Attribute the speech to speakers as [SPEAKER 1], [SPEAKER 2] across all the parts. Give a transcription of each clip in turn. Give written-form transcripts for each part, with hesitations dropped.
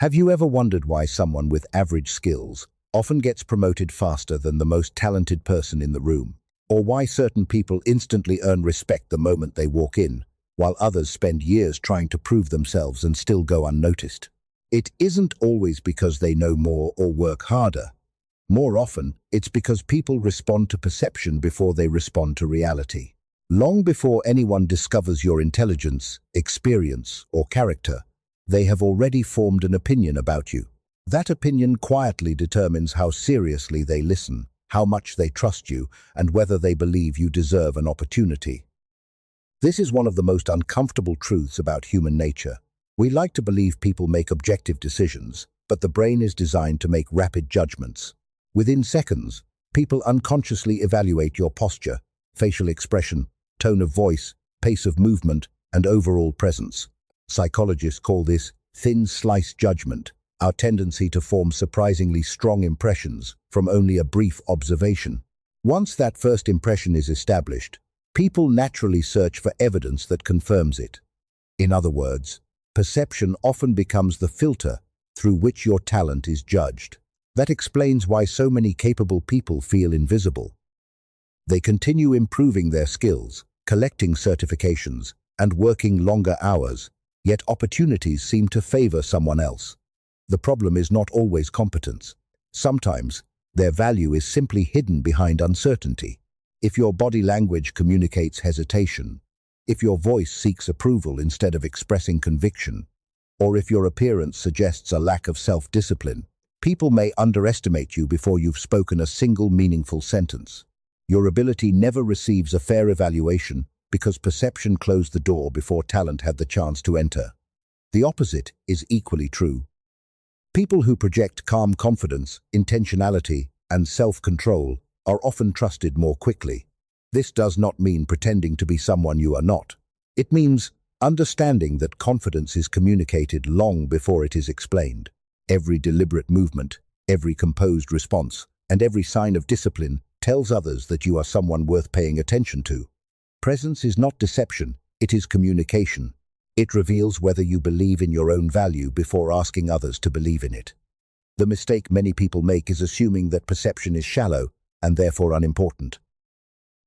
[SPEAKER 1] Have you ever wondered why someone with average skills often gets promoted faster than the most talented person in the room? Or why certain people instantly earn respect the moment they walk in, while others spend years trying to prove themselves and still go unnoticed? It isn't always because they know more or work harder. More often, it's because people respond to perception before they respond to reality. Long before anyone discovers your intelligence, experience, or character, they have already formed an opinion about you. That opinion quietly determines how seriously they listen, how much they trust you, and whether they believe you deserve an opportunity. This is one of the most uncomfortable truths about human nature. We like to believe people make objective decisions, but the brain is designed to make rapid judgments. Within seconds, people unconsciously evaluate your posture, facial expression, tone of voice, pace of movement, and overall presence. Psychologists call this thin slice judgment, our tendency to form surprisingly strong impressions from only a brief observation. Once that first impression is established, people naturally search for evidence that confirms it. In other words, perception often becomes the filter through which your talent is judged. That explains why so many capable people feel invisible. They continue improving their skills, collecting certifications, and working longer hours, yet opportunities seem to favor someone else. The problem is not always competence. Sometimes, their value is simply hidden behind uncertainty. If your body language communicates hesitation, if your voice seeks approval instead of expressing conviction, or if your appearance suggests a lack of self-discipline, people may underestimate you before you've spoken a single meaningful sentence. Your ability never receives a fair evaluation because perception closed the door before talent had the chance to enter. The opposite is equally true. People who project calm confidence, intentionality, and self-control are often trusted more quickly. This does not mean pretending to be someone you are not. It means understanding that confidence is communicated long before it is explained. Every deliberate movement, every composed response, and every sign of discipline tells others that you are someone worth paying attention to. Presence is not deception, it is communication. It reveals whether you believe in your own value before asking others to believe in it. The mistake many people make is assuming that perception is shallow and therefore unimportant.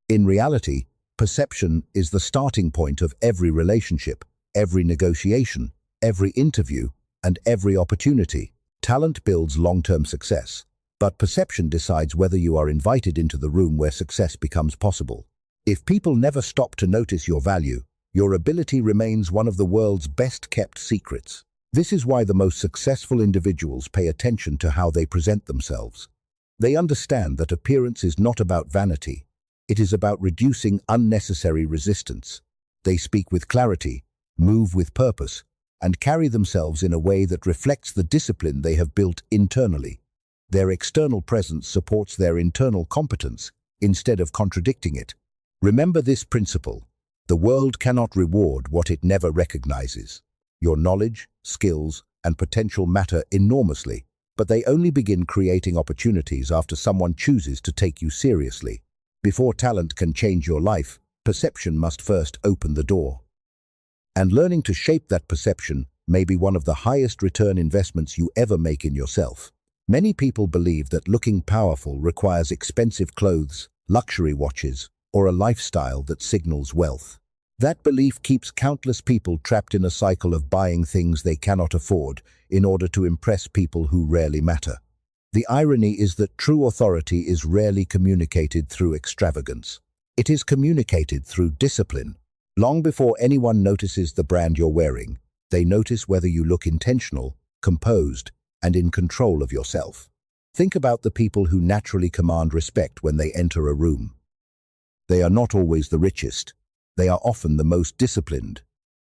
[SPEAKER 1] In reality, perception is the starting point of every relationship, every negotiation, every interview, and every opportunity. Talent builds long-term success, but perception decides whether you are invited into the room where success becomes possible. If people never stop to notice your value, your ability remains one of the world's best-kept secrets. This is why the most successful individuals pay attention to how they present themselves. They understand that appearance is not about vanity. It is about reducing unnecessary resistance. They speak with clarity, move with purpose, and carry themselves in a way that reflects the discipline they have built internally. Their external presence supports their internal competence instead of contradicting it. Remember this principle: the world cannot reward what it never recognizes. Your knowledge, skills, and potential matter enormously, but they only begin creating opportunities after someone chooses to take you seriously. Before talent can change your life, perception must first open the door. And learning to shape that perception may be one of the highest return investments you ever make in yourself. Many people believe that looking powerful requires expensive clothes, luxury watches, or a lifestyle that signals wealth. That belief keeps countless people trapped in a cycle of buying things they cannot afford in order to impress people who rarely matter. The irony is that true authority is rarely communicated through extravagance. It is communicated through discipline. Long before anyone notices the brand you're wearing, they notice whether you look intentional, composed, and in control of yourself. Think about the people who naturally command respect when they enter a room. They are not always the richest. They are often the most disciplined.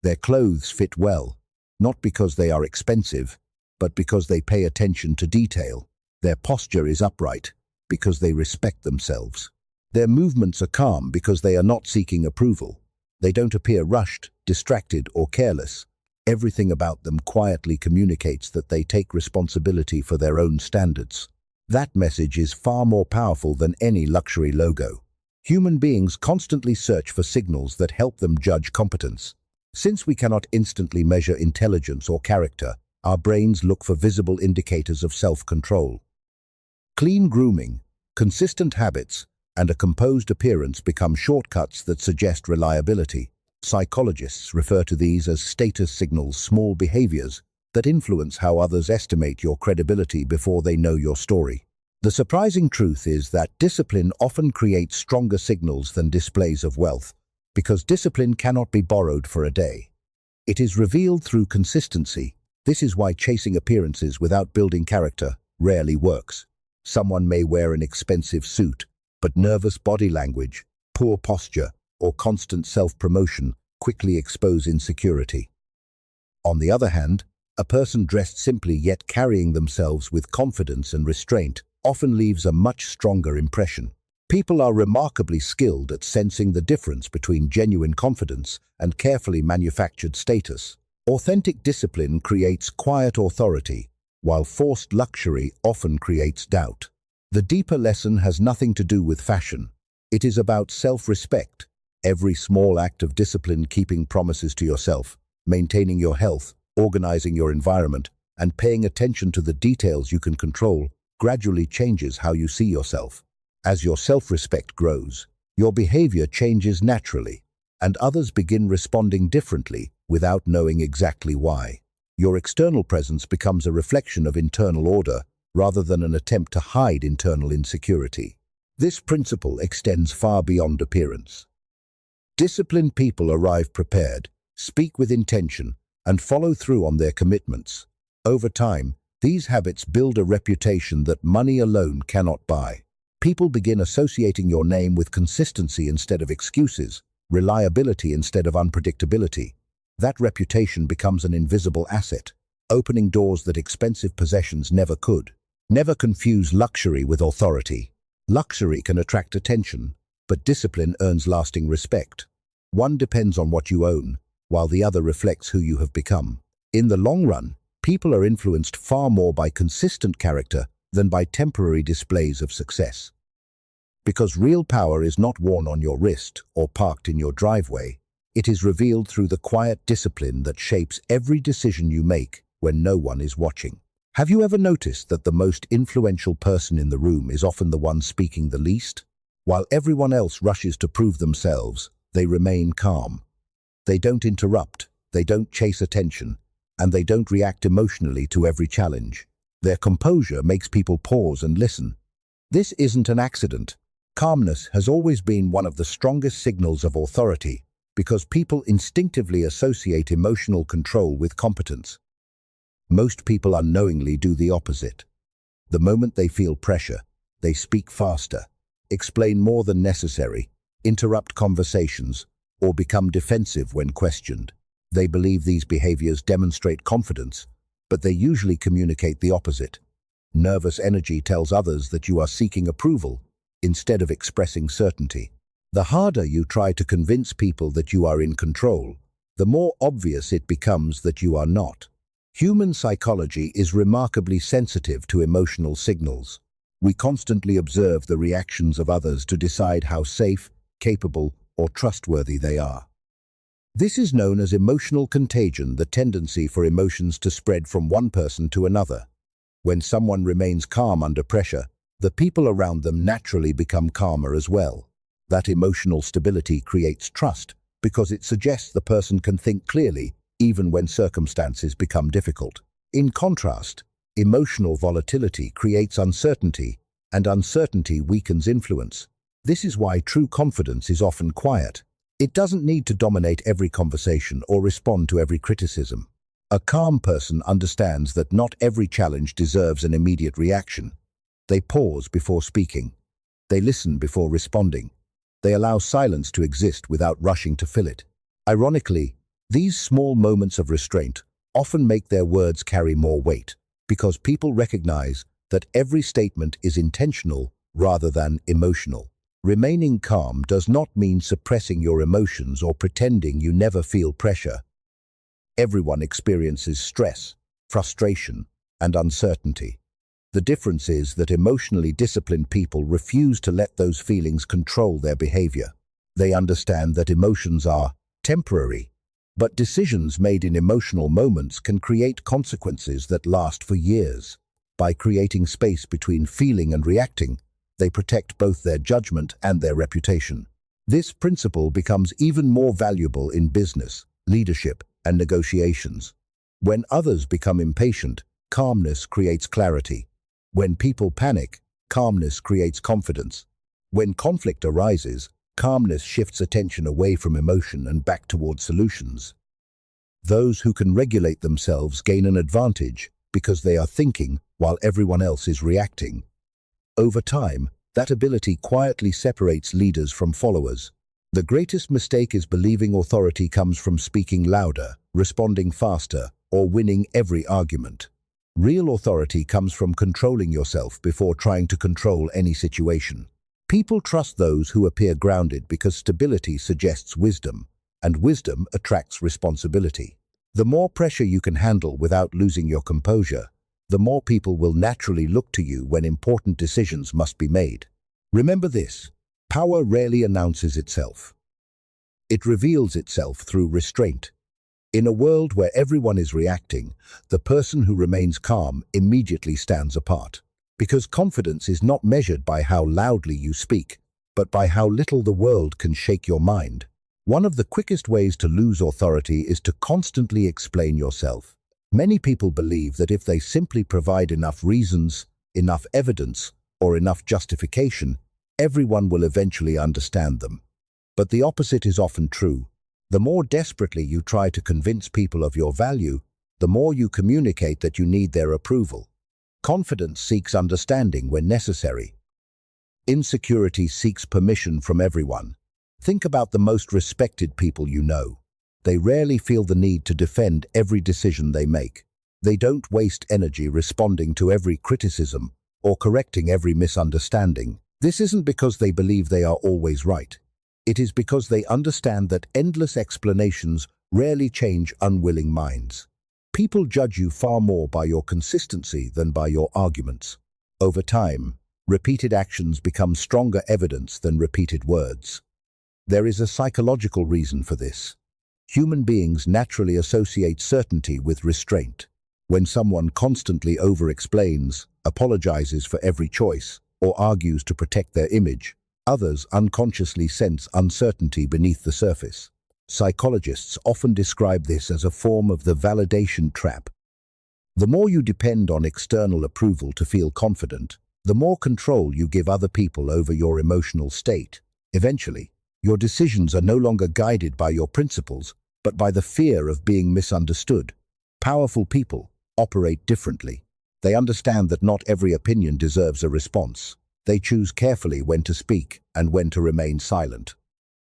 [SPEAKER 1] Their clothes fit well, not because they are expensive, but because they pay attention to detail. Their posture is upright, because they respect themselves. Their movements are calm because they are not seeking approval. They don't appear rushed, distracted, or careless. Everything about them quietly communicates that they take responsibility for their own standards. That message is far more powerful than any luxury logo. Human beings constantly search for signals that help them judge competence. Since we cannot instantly measure intelligence or character, Our brains look for visible indicators of self-control. Clean grooming, consistent habits, and a composed appearance become shortcuts that suggest reliability. Psychologists refer to these as status signals, small behaviors that influence how others estimate your credibility before they know your story. The surprising truth is that discipline often creates stronger signals than displays of wealth, because discipline cannot be borrowed for a day. It is revealed through consistency. This is why chasing appearances without building character rarely works. Someone may wear an expensive suit, but nervous body language, poor posture, or constant self-promotion quickly expose insecurity. On the other hand, a person dressed simply yet carrying themselves with confidence and restraint often leaves a much stronger impression. People are remarkably skilled at sensing the difference between genuine confidence and carefully manufactured status. Authentic discipline creates quiet authority, while forced luxury often creates doubt. The deeper lesson has nothing to do with fashion. It is about self-respect. Every small act of discipline, keeping promises to yourself, maintaining your health, organizing your environment, and paying attention to the details you can control, gradually changes how you see yourself. As your self-respect grows, your behavior changes naturally, and others begin responding differently without knowing exactly why. Your external presence becomes a reflection of internal order rather than an attempt to hide internal insecurity. This principle extends far beyond appearance. Disciplined people arrive prepared, speak with intention, and follow through on their commitments. Over time, these habits build a reputation that money alone cannot buy. People begin associating your name with consistency instead of excuses, reliability instead of unpredictability. That reputation becomes an invisible asset, opening doors that expensive possessions never could. Never confuse luxury with authority. Luxury can attract attention, but discipline earns lasting respect. One depends on what you own, while the other reflects who you have become. In the long run, people are influenced far more by consistent character than by temporary displays of success. Because real power is not worn on your wrist or parked in your driveway, it is revealed through the quiet discipline that shapes every decision you make when no one is watching. Have you ever noticed that the most influential person in the room is often the one speaking the least? While everyone else rushes to prove themselves, they remain calm. They don't interrupt, they don't chase attention, and they don't react emotionally to every challenge. Their composure makes people pause and listen. This isn't an accident. Calmness has always been one of the strongest signals of authority, because people instinctively associate emotional control with competence. Most people unknowingly do the opposite. The moment they feel pressure, they speak faster, explain more than necessary, interrupt conversations, or become defensive when questioned. They believe these behaviors demonstrate confidence, but they usually communicate the opposite. Nervous energy tells others that you are seeking approval instead of expressing certainty. The harder you try to convince people that you are in control, the more obvious it becomes that you are not. Human psychology is remarkably sensitive to emotional signals. We constantly observe the reactions of others to decide how safe, capable, or trustworthy they are. This is known as emotional contagion, the tendency for emotions to spread from one person to another. When someone remains calm under pressure, the people around them naturally become calmer as well. That emotional stability creates trust because it suggests the person can think clearly even when circumstances become difficult. In contrast, emotional volatility creates uncertainty, and uncertainty weakens influence. This is why true confidence is often quiet. It doesn't need to dominate every conversation or respond to every criticism. A calm person understands that not every challenge deserves an immediate reaction. They pause before speaking. They listen before responding. They allow silence to exist without rushing to fill it. Ironically, these small moments of restraint often make their words carry more weight, because people recognize that every statement is intentional rather than emotional. Remaining calm does not mean suppressing your emotions or pretending you never feel pressure. Everyone experiences stress, frustration, and uncertainty. The difference is that emotionally disciplined people refuse to let those feelings control their behavior. They understand that emotions are temporary, But decisions made in emotional moments can create consequences that last for years. By creating space between feeling and reacting, they protect both their judgment and their reputation. This principle becomes even more valuable in business, leadership, and negotiations. When others become impatient, calmness creates clarity. When people panic, calmness creates confidence. When conflict arises, calmness shifts attention away from emotion and back towards solutions. Those who can regulate themselves gain an advantage because they are thinking while everyone else is reacting. Over time, that ability quietly separates leaders from followers. The greatest mistake is believing authority comes from speaking louder, responding faster, or winning every argument. Real authority comes from controlling yourself before trying to control any situation. People trust those who appear grounded because stability suggests wisdom, and wisdom attracts responsibility. The more pressure you can handle without losing your composure, the more people will naturally look to you when important decisions must be made. Remember this: power rarely announces itself. It reveals itself through restraint. In a world where everyone is reacting, the person who remains calm immediately stands apart. Because confidence is not measured by how loudly you speak, but by how little the world can shake your mind. One of the quickest ways to lose authority is to constantly explain yourself. Many people believe that if they simply provide enough reasons, enough evidence, or enough justification, everyone will eventually understand them. But the opposite is often true. The more desperately you try to convince people of your value, the more you communicate that you need their approval. Confidence seeks understanding when necessary. Insecurity seeks permission from everyone. Think about the most respected people you know. They rarely feel the need to defend every decision they make. They don't waste energy responding to every criticism or correcting every misunderstanding. This isn't because they believe they are always right. It is because they understand that endless explanations rarely change unwilling minds. People judge you far more by your consistency than by your arguments. Over time, repeated actions become stronger evidence than repeated words. There is a psychological reason for this. Human beings naturally associate certainty with restraint. When someone constantly over-explains, apologizes for every choice, or argues to protect their image, others unconsciously sense uncertainty beneath the surface. Psychologists often describe this as a form of the validation trap. The more you depend on external approval to feel confident, the more control you give other people over your emotional state. Eventually, your decisions are no longer guided by your principles, but by the fear of being misunderstood. Powerful people operate differently. They understand that not every opinion deserves a response. They choose carefully when to speak and when to remain silent.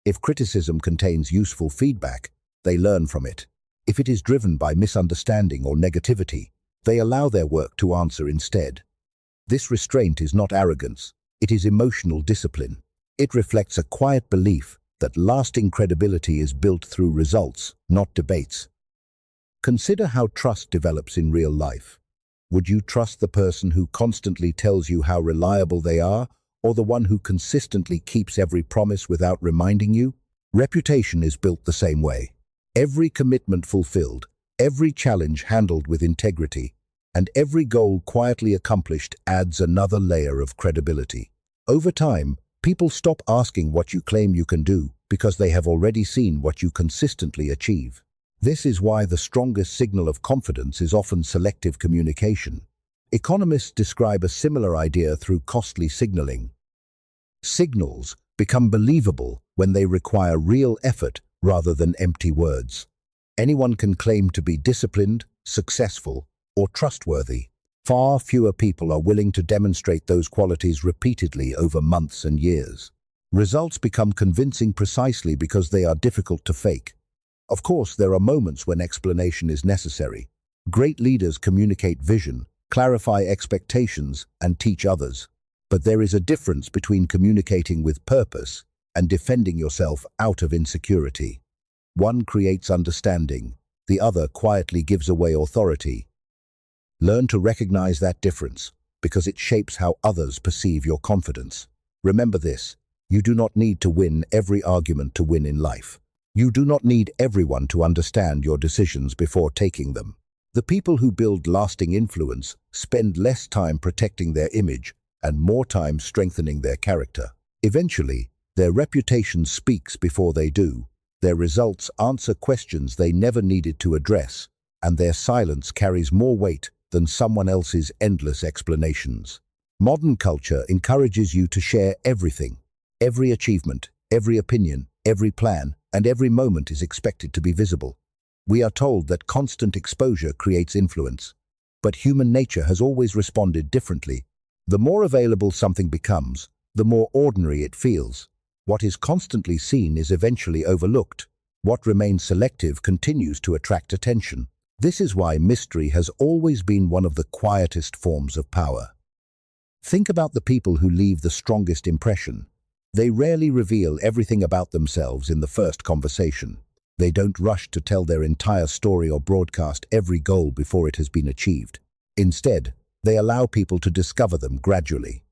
[SPEAKER 1] If criticism contains useful feedback, they learn from it. If it is driven by misunderstanding or negativity, they allow their work to answer instead. This restraint is not arrogance, it is emotional discipline. It reflects a quiet belief that lasting credibility is built through results, not debates. Consider how trust develops in real life. Would you trust the person who constantly tells you how reliable they are, or the one who consistently keeps every promise without reminding you? Reputation is built the same way. Every commitment fulfilled, every challenge handled with integrity, and every goal quietly accomplished adds another layer of credibility. Over time, people stop asking what you claim you can do because they have already seen what you consistently achieve. This is why the strongest signal of confidence is often selective communication. Economists describe a similar idea through costly signaling. Signals become believable when they require real effort rather than empty words. Anyone can claim to be disciplined, successful, or trustworthy. Far fewer people are willing to demonstrate those qualities repeatedly over months and years. Results become convincing precisely because they are difficult to fake. Of course, there are moments when explanation is necessary. Great leaders communicate vision, clarify expectations, and teach others. But there is a difference between communicating with purpose and defending yourself out of insecurity. One creates understanding, the other quietly gives away authority. Learn to recognize that difference, because it shapes how others perceive your confidence. Remember this: you do not need to win every argument to win in life. You do not need everyone to understand your decisions before taking them. The people who build lasting influence spend less time protecting their image and more time strengthening their character. Eventually, their reputation speaks before they do. Their results answer questions they never needed to address, and their silence carries more weight than someone else's endless explanations. Modern culture encourages you to share everything. Every achievement, every opinion, every plan, and every moment is expected to be visible. We are told that constant exposure creates influence, but human nature has always responded differently. The more available something becomes, the more ordinary it feels. What is constantly seen is eventually overlooked. What remains selective continues to attract attention. This is why mystery has always been one of the quietest forms of power. Think about the people who leave the strongest impression. They rarely reveal everything about themselves in the first conversation. They don't rush to tell their entire story or broadcast every goal before it has been achieved. Instead, they allow people to discover them gradually.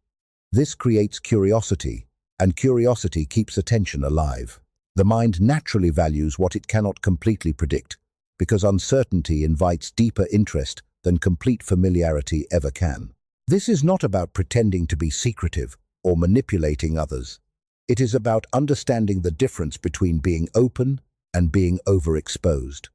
[SPEAKER 1] This creates curiosity, and curiosity keeps attention alive. The mind naturally values what it cannot completely predict, because uncertainty invites deeper interest than complete familiarity ever can. This is not about pretending to be secretive or manipulating others. It is about understanding the difference between being open and being overexposed.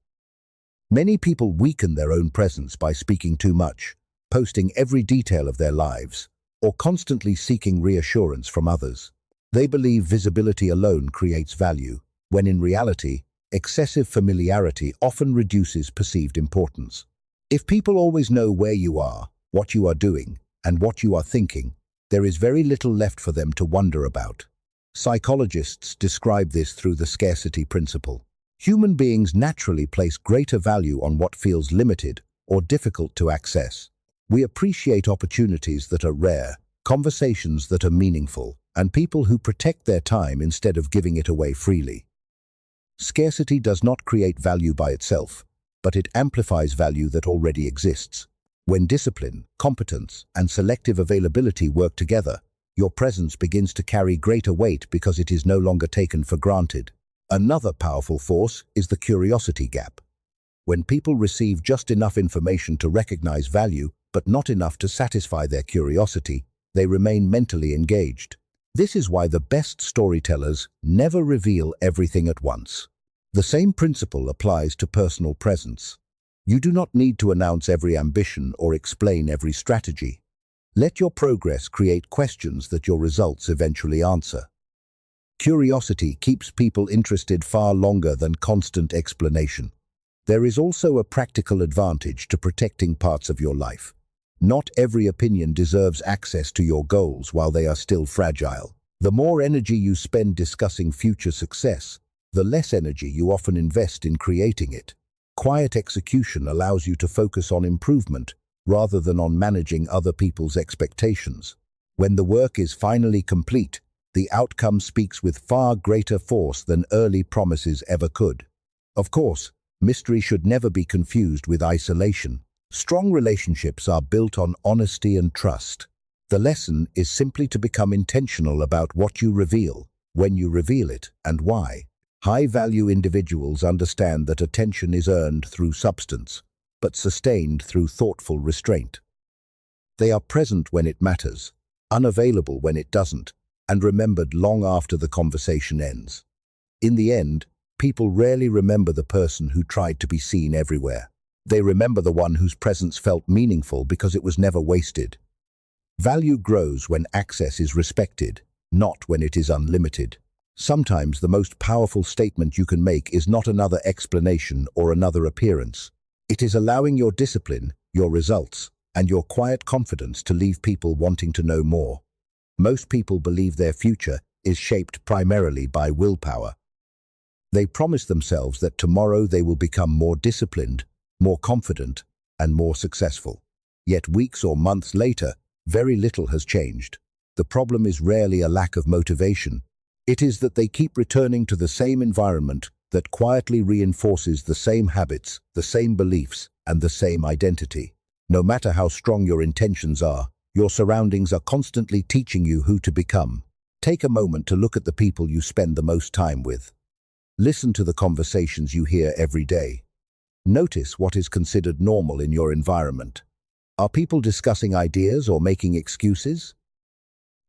[SPEAKER 1] Many people weaken their own presence by speaking too much, posting every detail of their lives, or constantly seeking reassurance from others. They believe visibility alone creates value, when in reality, excessive familiarity often reduces perceived importance. If people always know where you are, what you are doing, and what you are thinking, there is very little left for them to wonder about. Psychologists describe this through the scarcity principle. Human beings naturally place greater value on what feels limited or difficult to access. We appreciate opportunities that are rare, conversations that are meaningful, and people who protect their time instead of giving it away freely. Scarcity does not create value by itself, but it amplifies value that already exists. When discipline, competence, and selective availability work together, your presence begins to carry greater weight because it is no longer taken for granted. Another powerful force is the curiosity gap. When people receive just enough information to recognize value, but not enough to satisfy their curiosity, they remain mentally engaged. This is why the best storytellers never reveal everything at once. The same principle applies to personal presence. You do not need to announce every ambition or explain every strategy. Let your progress create questions that your results eventually answer. Curiosity keeps people interested far longer than constant explanation. There is also a practical advantage to protecting parts of your life. Not every opinion deserves access to your goals while they are still fragile. The more energy you spend discussing future success, the less energy you often invest in creating it. Quiet execution allows you to focus on improvement rather than on managing other people's expectations. When the work is finally complete, the outcome speaks with far greater force than early promises ever could. Of course, mystery should never be confused with isolation. Strong relationships are built on honesty and trust. The lesson is simply to become intentional about what you reveal, when you reveal it, and why. High-value individuals understand that attention is earned through substance, but sustained through thoughtful restraint. They are present when it matters, unavailable when it doesn't, and remembered long after the conversation ends. In the end, people rarely remember the person who tried to be seen everywhere. They remember the one whose presence felt meaningful because it was never wasted. Value grows when access is respected, not when it is unlimited. Sometimes the most powerful statement you can make is not another explanation or another appearance. It is allowing your discipline, your results, and your quiet confidence to leave people wanting to know more. Most people believe their future is shaped primarily by willpower. They promise themselves that tomorrow they will become more disciplined, more confident, and more successful. Yet weeks or months later, very little has changed. The problem is rarely a lack of motivation. It is that they keep returning to the same environment that quietly reinforces the same habits, the same beliefs, and the same identity. No matter how strong your intentions are, your surroundings are constantly teaching you who to become. Take a moment to look at the people you spend the most time with. Listen to the conversations you hear every day. Notice what is considered normal in your environment. Are people discussing ideas or making excuses?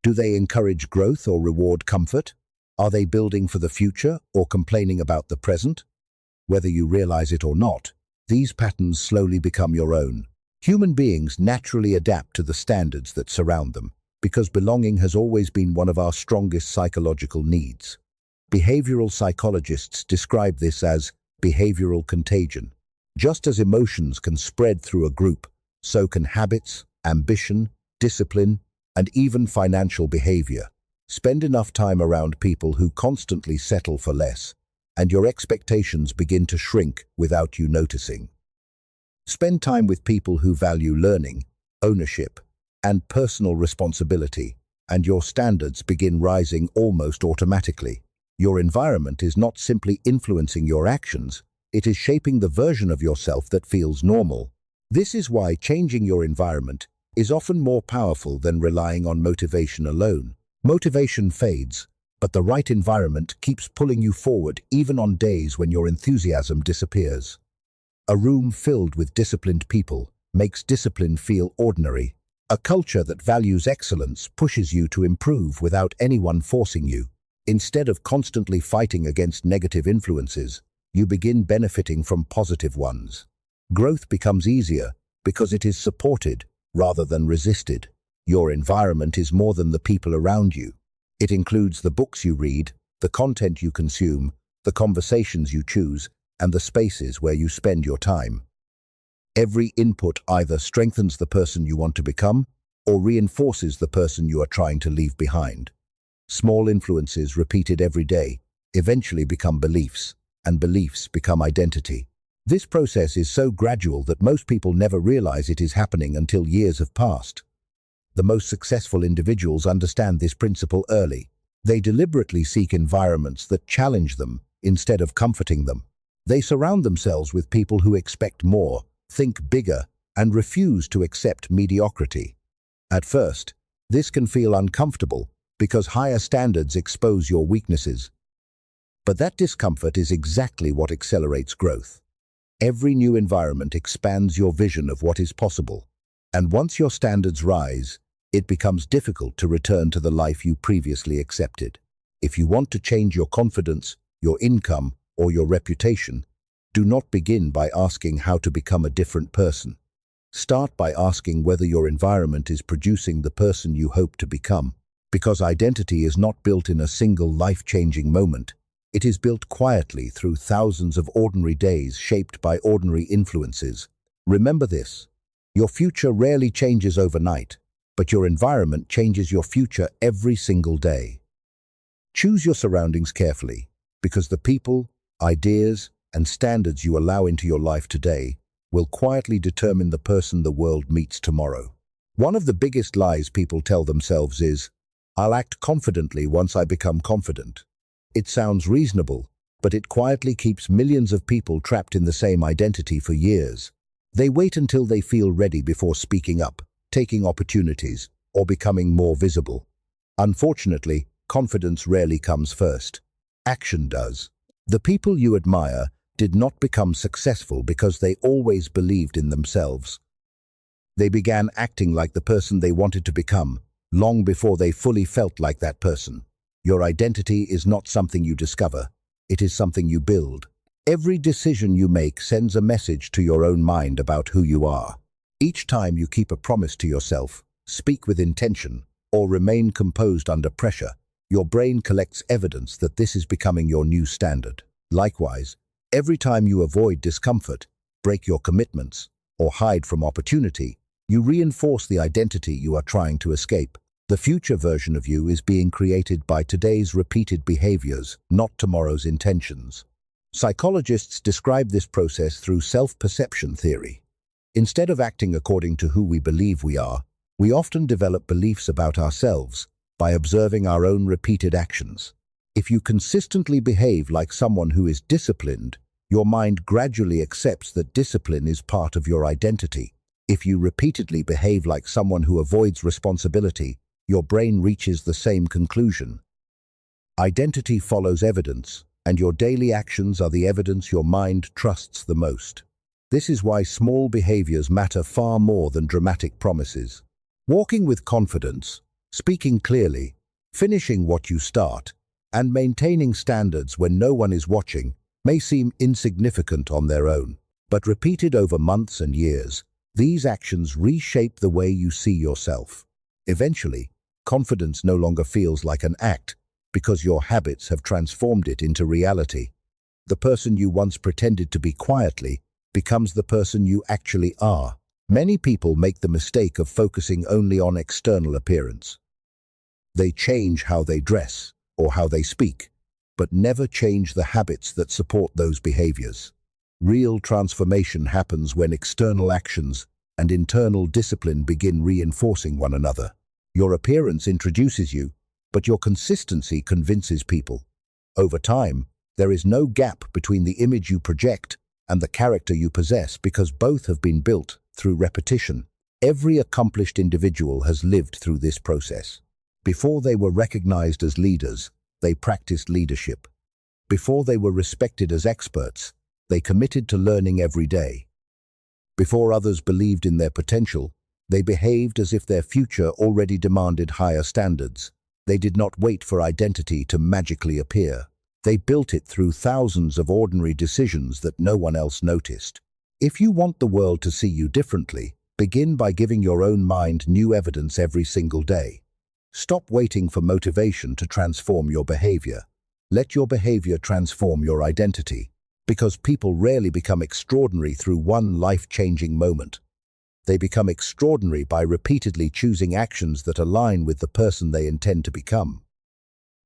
[SPEAKER 1] Do they encourage growth or reward comfort? Are they building for the future or complaining about the present? Whether you realize it or not, these patterns slowly become your own. Human beings naturally adapt to the standards that surround them, because belonging has always been one of our strongest psychological needs. Behavioral psychologists describe this as behavioral contagion. Just as emotions can spread through a group, so can habits, ambition, discipline, and even financial behavior. Spend enough time around people who constantly settle for less, and your expectations begin to shrink without you noticing. Spend time with people who value learning, ownership, and personal responsibility, and your standards begin rising almost automatically. Your environment is not simply influencing your actions, it is shaping the version of yourself that feels normal. This is why changing your environment is often more powerful than relying on motivation alone. Motivation fades, but the right environment keeps pulling you forward even on days when your enthusiasm disappears. A room filled with disciplined people makes discipline feel ordinary. A culture that values excellence pushes you to improve without anyone forcing you. Instead of constantly fighting against negative influences, you begin benefiting from positive ones. Growth becomes easier because it is supported rather than resisted. Your environment is more than the people around you. It includes the books you read, the content you consume, the conversations you choose, and the spaces where you spend your time. Every input either strengthens the person you want to become or reinforces the person you are trying to leave behind. Small influences repeated every day eventually become beliefs, and beliefs become identity. This process is so gradual that most people never realize it is happening until years have passed. The most successful individuals understand this principle early. They deliberately seek environments that challenge them instead of comforting them. They surround themselves with people who expect more, think bigger, and refuse to accept mediocrity. At first, this can feel uncomfortable because higher standards expose your weaknesses. But that discomfort is exactly what accelerates growth. Every new environment expands your vision of what is possible, and once your standards rise, it becomes difficult to return to the life you previously accepted. If you want to change your confidence, your income, or your reputation, do not begin by asking how to become a different person. Start by asking whether your environment is producing the person you hope to become, because identity is not built in a single life-changing moment. It is built quietly through thousands of ordinary days shaped by ordinary influences. Remember this: your future rarely changes overnight, but your environment changes your future every single day. Choose your surroundings carefully, because the people, ideas, and standards you allow into your life today will quietly determine the person the world meets tomorrow. One of the biggest lies people tell themselves is, "I'll act confidently once I become confident." It sounds reasonable, but it quietly keeps millions of people trapped in the same identity for years. They wait until they feel ready before speaking up, taking opportunities, or becoming more visible. Unfortunately, confidence rarely comes first. Action does. The people you admire did not become successful because they always believed in themselves. They began acting like the person they wanted to become, long before they fully felt like that person. Your identity is not something you discover, it is something you build. Every decision you make sends a message to your own mind about who you are. Each time you keep a promise to yourself, speak with intention, or remain composed under pressure, your brain collects evidence that this is becoming your new standard. Likewise, every time you avoid discomfort, break your commitments, or hide from opportunity, you reinforce the identity you are trying to escape. The future version of you is being created by today's repeated behaviors, not tomorrow's intentions. Psychologists describe this process through self-perception theory. Instead of acting according to who we believe we are, we often develop beliefs about ourselves by observing our own repeated actions. If you consistently behave like someone who is disciplined, your mind gradually accepts that discipline is part of your identity. If you repeatedly behave like someone who avoids responsibility, your brain reaches the same conclusion. Identity follows evidence, and your daily actions are the evidence your mind trusts the most. This is why small behaviors matter far more than dramatic promises. Walking with confidence, speaking clearly, finishing what you start, and maintaining standards when no one is watching may seem insignificant on their own, but repeated over months and years, these actions reshape the way you see yourself. Eventually, confidence no longer feels like an act because your habits have transformed it into reality. The person you once pretended to be quietly becomes the person you actually are. Many people make the mistake of focusing only on external appearance. They change how they dress or how they speak, but never change the habits that support those behaviors. Real transformation happens when external actions and internal discipline begin reinforcing one another. Your appearance introduces you, but your consistency convinces people. Over time, there is no gap between the image you project and the character you possess because both have been built through repetition. Every accomplished individual has lived through this process. Before they were recognized as leaders, they practiced leadership. Before they were respected as experts, they committed to learning every day. Before others believed in their potential, they behaved as if their future already demanded higher standards. They did not wait for identity to magically appear. They built it through thousands of ordinary decisions that no one else noticed. If you want the world to see you differently, begin by giving your own mind new evidence every single day. Stop waiting for motivation to transform your behavior. Let your behavior transform your identity, because people rarely become extraordinary through one life-changing moment. They become extraordinary by repeatedly choosing actions that align with the person they intend to become.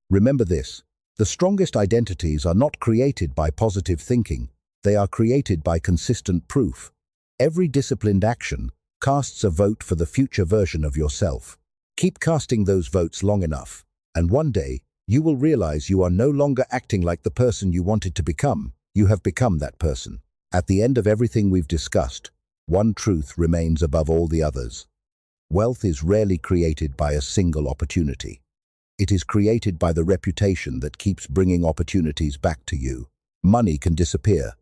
[SPEAKER 1] Remember this, the strongest identities are not created by positive thinking, they are created by consistent proof. Every disciplined action casts a vote for the future version of yourself. Keep casting those votes long enough, and one day, you will realize you are no longer acting like the person you wanted to become, you have become that person. At the end of everything we've discussed, one truth remains above all the others. Wealth is rarely created by a single opportunity. It is created by the reputation that keeps bringing opportunities back to you. Money can disappear.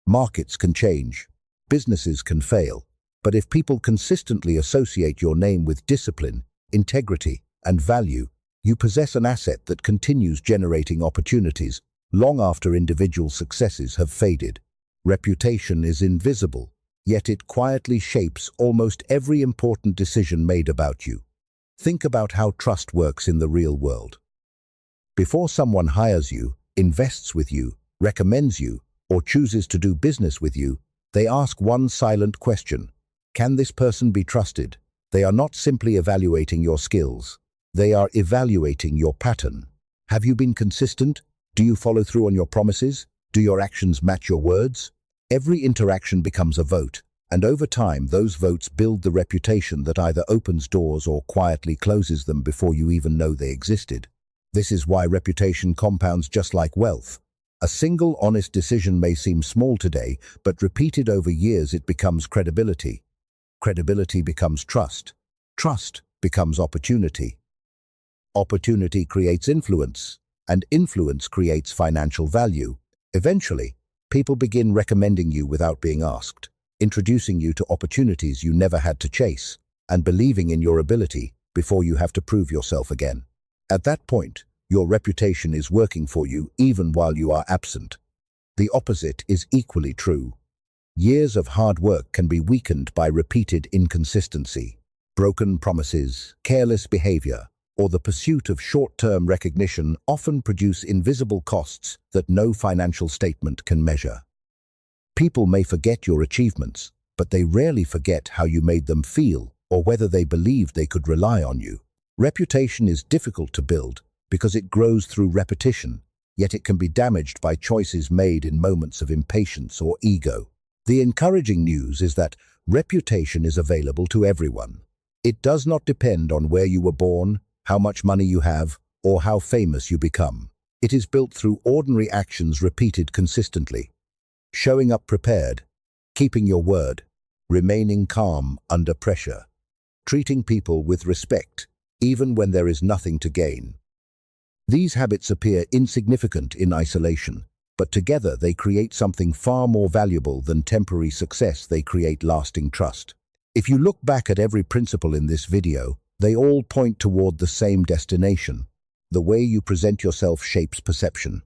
[SPEAKER 1] Markets can change. Businesses can fail. But if people consistently associate your name with discipline, integrity, and value, you possess an asset that continues generating opportunities long after individual successes have faded. Reputation is invisible, yet it quietly shapes almost every important decision made about you. Think about how trust works in the real world. Before someone hires you, invests with you, recommends you, or chooses to do business with you, they ask one silent question: can this person be trusted? They are not simply evaluating your skills. They are evaluating your pattern. Have you been consistent? Do you follow through on your promises? Do your actions match your words? Every interaction becomes a vote, and over time those votes build the reputation that either opens doors or quietly closes them before you even know they existed. This is why reputation compounds just like wealth. A single honest decision may seem small today, but repeated over years it becomes credibility. Credibility becomes trust. Trust becomes opportunity. Opportunity creates influence, and influence creates financial value. Eventually, people begin recommending you without being asked, introducing you to opportunities you never had to chase, and believing in your ability before you have to prove yourself again. At that point, your reputation is working for you even while you are absent. The opposite is equally true. Years of hard work can be weakened by repeated inconsistency, broken promises, careless behavior, or the pursuit of short-term recognition often produce invisible costs that no financial statement can measure. People may forget your achievements, but they rarely forget how you made them feel or whether they believed they could rely on you. Reputation is difficult to build because it grows through repetition, yet it can be damaged by choices made in moments of impatience or ego. The encouraging news is that reputation is available to everyone. It does not depend on where you were born, how much money you have, or how famous you become. It is built through ordinary actions repeated consistently. Showing up prepared, keeping your word, remaining calm under pressure, treating people with respect, even when there is nothing to gain. These habits appear insignificant in isolation, but together they create something far more valuable than temporary success. They create lasting trust. If you look back at every principle in this video, they all point toward the same destination. The way you present yourself shapes perception.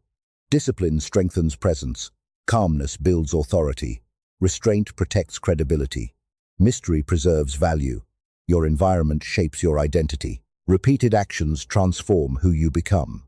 [SPEAKER 1] Discipline strengthens presence. Calmness builds authority. Restraint protects credibility. Mystery preserves value. Your environment shapes your identity. Repeated actions transform who you become.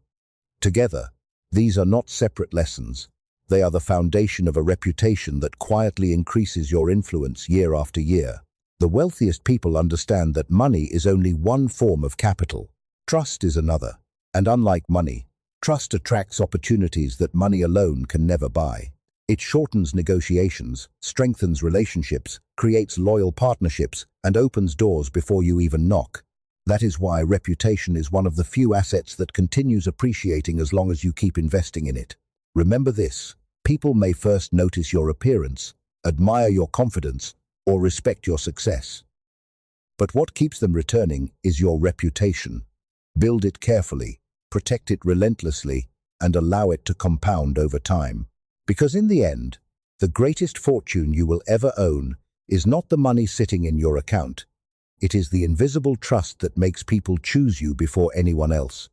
[SPEAKER 1] Together, these are not separate lessons. They are the foundation of a reputation that quietly increases your influence year after year. The wealthiest people understand that money is only one form of capital. Trust is another. And unlike money, trust attracts opportunities that money alone can never buy. It shortens negotiations, strengthens relationships, creates loyal partnerships, and opens doors before you even knock. That is why reputation is one of the few assets that continues appreciating as long as you keep investing in it. Remember this: people may first notice your appearance, admire your confidence, or respect your success. But what keeps them returning is your reputation. Build it carefully, protect it relentlessly, and allow it to compound over time. Because in the end, the greatest fortune you will ever own is not the money sitting in your account. It is the invisible trust that makes people choose you before anyone else.